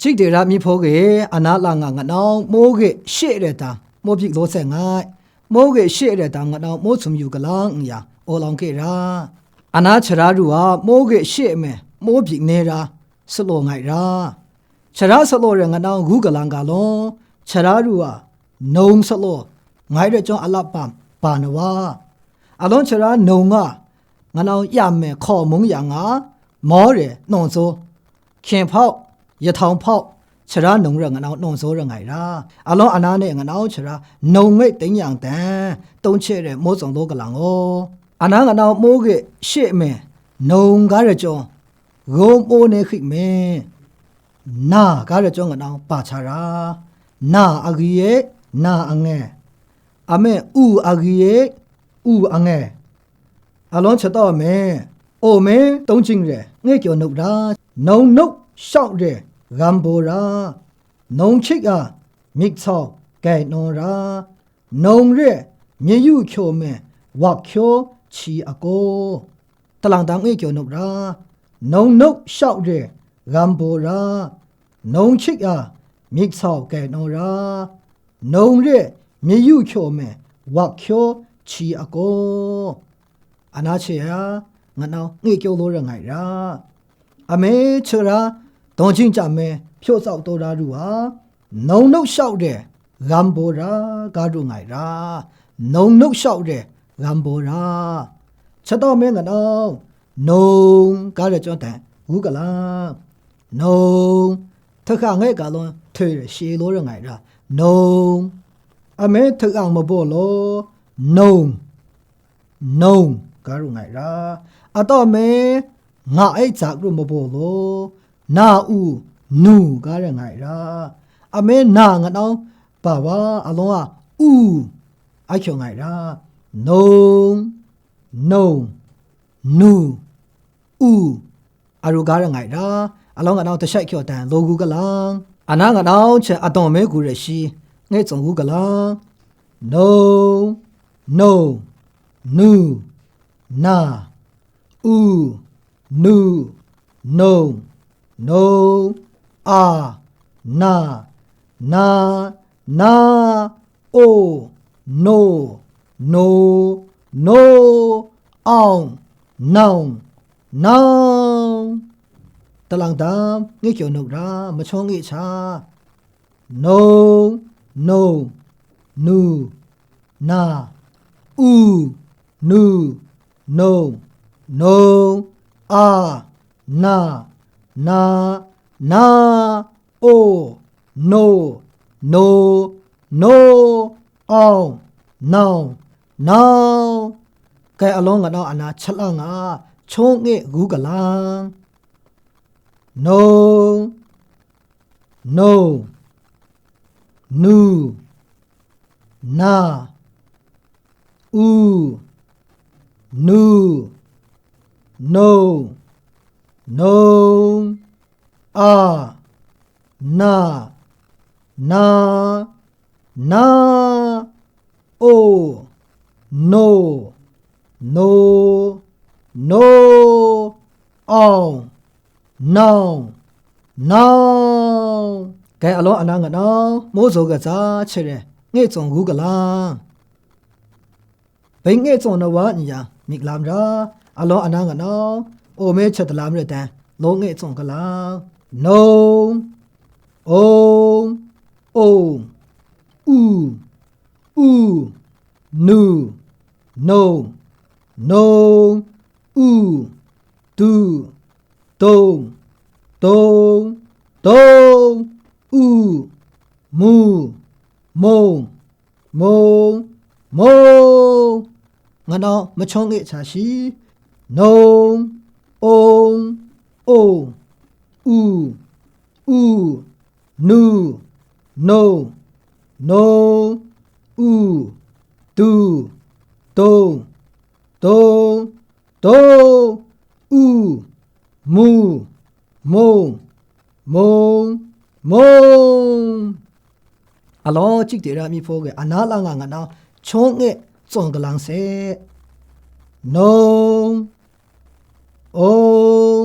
จิกเดรามีพอเกอนาลางงะนาวโมเกเชเรตาโมบิกโลเซงายโมเกเชเรตางะนาวโมสุมอยู่กะลังยาโอลองเกราอนาชรารูอาโมเกเชเมโมบิกเนราสโลงายราชราสโลเรงะนาวกูกะลังกาลอนชรารูอานงสโลงายเรจออลาปัมปานวาอลอนชรานงะงะนาวยามเมขอมงยังาหมอเรนองโซเขียนเผายะทองเผาชรานงเรงะนาวนองโซเรงไงราอลอนอนาเนงะนาวชรานงเงติงยังแตต้งเชเรโมซองโลกะลังโออานางะนาวโมเกเชเมนงกาเรจอโกโมเนขิเมนากาเรจองะนาวปาชารานาอะกีเยนาอังเงอเมอูอะกีเยอูอังเงอลอนชะตอเมโอเมต้งจิงเรเงเกียวนุกรานงนุกชอบเรกัมโบรานงชิกอะมิกซอแกนอรานงเรမြေယူချိုမဲဝါချိုချီအကိုတလန်တန်အေကျော်နုရာနုံနုတ်ရှောက်တဲ့ဂမ်ဘောရာနုံချစ်အားမြစ်ဆောက်ကဲနော်ရာနုံရဲ့မြေယူချိုမဲဝါချိုချီအကိုအနာချေဟာငါနောင်ငေကျော်လို့ရငိုင်ရာအမေချရာဒေါ်ချင်းကြမဲဖြို့ဆောက်တော်ရာလူဟာနုံနုတ်ရှောက်တဲ့ဂမ်ဘောရာကားတို့ငိုင်ရာနုံနုတ်လျှောက်တဲ့ဂမ်ဘောရာချက်တော့မင်းကနောင်နုံကားရကြောတဲ့ဝုကလာနုံထခငဲ့ကလွန်ထွေရှေလို့ရငိုင်ရာနုံအမဲထအောင်မပေါ်လို့နုံကားရငိုင်ရာအတော့မဲငါအိတ်ဇာကရမပေါ်လို့နာဦးနူကားရငိုင်ရာအမဲနာငနောင်ပါပါအလုံးကဦးအချုံငိုင်ရာနုံနူဦးအရူကားရငိုင်ရာအလောင်းကတော့တရှိုက်ကျော်တန်လောကူကလန်အနာကတော့ချက်အတော်မဲကူရရှိငဲ့စုံကူကလန်နုံနူနာဦးနူနုံအာနာအိုnoအောင်နောင်တလန်တမ်ငေကျော်နုရာမချောငေချာနုံနူနာဦးနူနုံအာနာအိုအောင်နောင်ကဲအလုံးကတော့အနာချက်လငါချုံငဲ့ဂူကလာနုံနူနာဦးနူနုံအာနာအိုအောင်နောင်ကဲအလုံးအနာငနောင်မိုးစောကစားချဲတဲ့ငဲ့စုံကူကလာဘိငဲ့စုံနဝညာမိကလမ်ရာအလုံးအနာငနောင်အိုမဲချက်တလာမရတဲ့လုံးငဲ့စုံကလာနုံအိုဦးနူနုံဦးတူတုံဦးမူမုံငါတော့မချုံငေ့ချာရှိနုံအိုဦးနူဦးတူတုံဦးမူမုံအလောจิกเดรามีโฟเกอนาลางงะนาชงเงจงกลังเซนงอง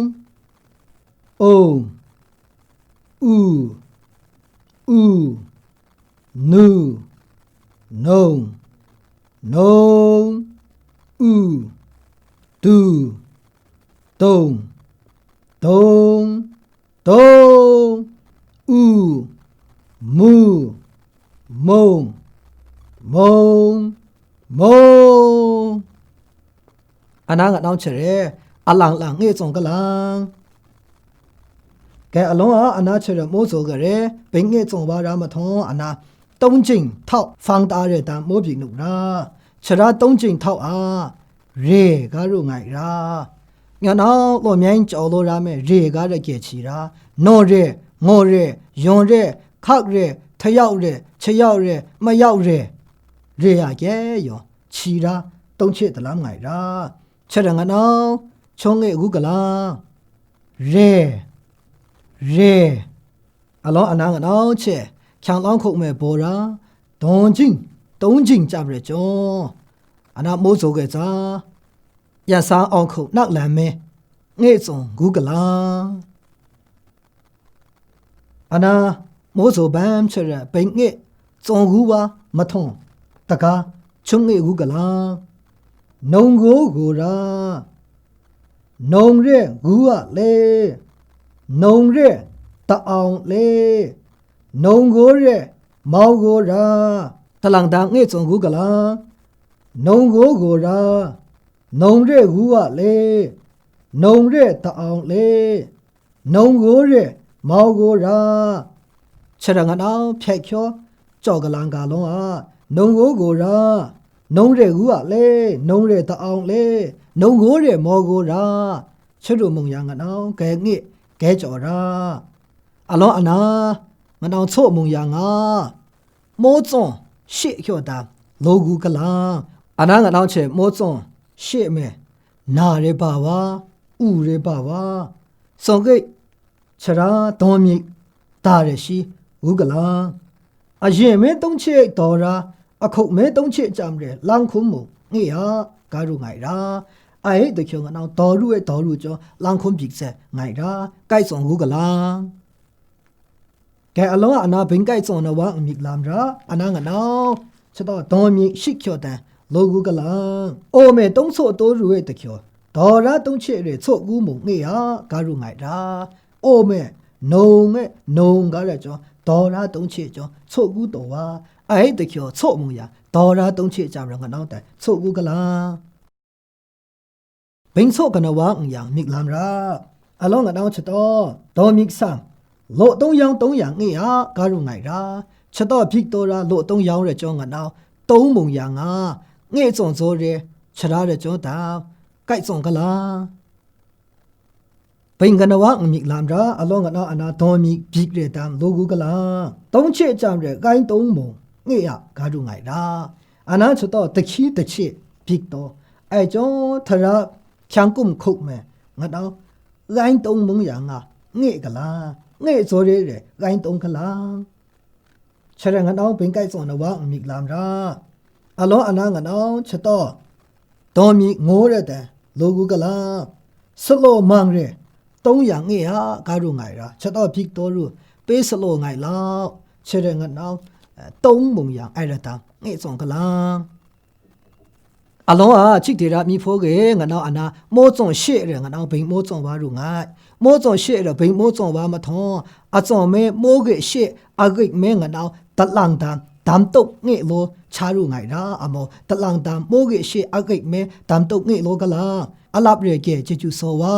อู two dong dong dong u mu mong mong mong အနာငါတောင်းချရဲအလန်လန်ငေးစုံကလန်ကဲအလုံးအနာချရဲမိုးစောကရဲဘင်းငေးစုံပါရမထုံးအနာတုံးချင်းထောက်ဖန်တာရတဲ့မိုးပြင်းနုရာချရာတုံးချင်းထောက်အားရေကားရုငိုင်ရာငါနောက်လောမြိုင်းကြော်လို့ရမယ်ရေကားတဲ့ကြဲချီရာနော်ရဲငေါ်ရဲယွန်ရဲခက်ရဲထရောက်ရဲချရောက်ရဲမရောက်ရဲရေရကဲရောချီရာတုံးချစ်တလားငိုင်ရာချက်ရငါနောချုံငေအခုကလာရဲအလောအနာငါနောချက်ချောင်းလောင်းခုတ်မဲ့ဘောရာဒွန်ချင်းတုံးချင်းကြပြကြောအနာမိုးစိုးကစားရစားအောင်ခုတ်နောက်လမ်းမဲငေ့စုံကူကလာအနာမိုးစိုးဘမ်းချက်ရပိန်ငေ့စုံကူပါမထုံတကားချုံငေကူကလာနုံကိုကိုရာနုံရဲဂူကလေနုံရဲတအောင်လေနုံကိုရဲမောင်ကိုရာတလန်တန်ငေ့စုံကူကလာနုံကိုကိုရာနုံရဲဂူကလေနုံရဲတအောင်လေနုံကိုရဲမောင်ကိုရာချက်ရငါတော့ဖြက်ချောကြောက်ကလန်ကလုံးอ่ะနုံကိုကိုရာနုံရဲကူကလေနုံရဲတအောင်လေနုံကိုရဲမောကိုရာချစ်တို့မုံရငါနောင်ကဲငိကဲကြော်ရာအလောအနာငါနောင်ချို့မုံရငါမိုးစွန်ရှေ့ကျော်တာလောကူကလာအနာငါနောင်ချေမိုးစွန်ရှေ့မဲနာရဲပါဝါဥရဲပါဝါစောကိချရာတော်မြင့်တာရရှိဝုကလာအရင်မဲတုံးချေတော်ရာအခုမဲတုံးချေကြမ်းရဲလန်ခုံမငေရကာရုငိုင်ရာအဲ့တချုံကနောတော်ရုရဲ့တော်ရုကျော်လန်ခုံပြစ်ဆက်ငိုင်ရာကိုက်စုံဝုကလာကဲအလုံးအနာဘင်ကိုက်စုံနဝအမိလမ်ရာအနာငနောချက်တော့တော်မြင့်ရှိချောတဲ့လောကူကလာအိုမဲတုံးဆော့တော်ရုရဲ့တချောဒေါ်ရာတုံးချေရဲဆော့ကူးမငေရကာရုငိုင်ရာအိုမဲနုံမဲနုံကားရကျော်ဒေါ်ရာတုံးချေကျော်ဆော့ကူးတော်ဝါအဲ့တချောဆော့မူရဒေါ်ရာတုံးချေကြရငနောက်တဲ့ဆော့ကူးကလာဘင်းဆော့ကနဝါအယံမိလမ်ရာအလုံးငနောက်ချတော့ဒေါ်မိဆမ်လို့တုံးယောင်တုံးရငေရကာရုငိုင်ရာချက်တော့ဖိတော်ရာလို့တုံးယောင်ရကျော်ငနောက်တုံးမုံရငါငေစုံစိုးရဲချရာရကျော်တာကိုက်စုံကလာဘင်ကနဝအမိလမ်ရာအလောငနောက်အနာတော်မီဘိကရတမ်လောကူကလာတုံးချေကြံရဲကိုင်းတုံးမုံငေရကာရုငိုင်ရာအနာချတော့တချီတချေဘိတော်အဲကျော်ထရာချန်ကုမ်ခုတ်မဲငါတော့ကိုင်းတုံးမုံရငါငေကလာငေစိုးရဲကိုင်းတုံးကလာချရငနောက်ဘင်ကိုက်စုံနဝအမိလမ်ရာအလောအနာငနောက်ချတော့တော်မီငိုးရတဲ့လောကူကလာစလိုမန်ရဲတုံးရငေဟာကာရုငိုင်ရာချက်တော့ဖိတော်ရူပေးစလိုငိုင်လောက်ချရငနောက်တုံးမုံရအဲ့ရတာငေစုံကလာအလောချစ်တေရာမိဖိုးကေငနောက်အနာမိုးစုံရှေ့ရငနောက်ဘိန်မိုးစုံပါရူငိုင်မိုးစုံရှေ့ရဘိန်မိုးစုံပါမထုံအစုံမဲမိုးကေရှေ့အဂိတ်မဲငနောက်တလန်တန်ဒမ်တုတ်ငေလိုချာရုငိုင်ရာအမောတလန်တန်မိုးကေရှေ့အဂိတ်မဲဒမ်တုတ်ငေလိုကလာအလပ်ရဲကေချေချူဆိုဝါ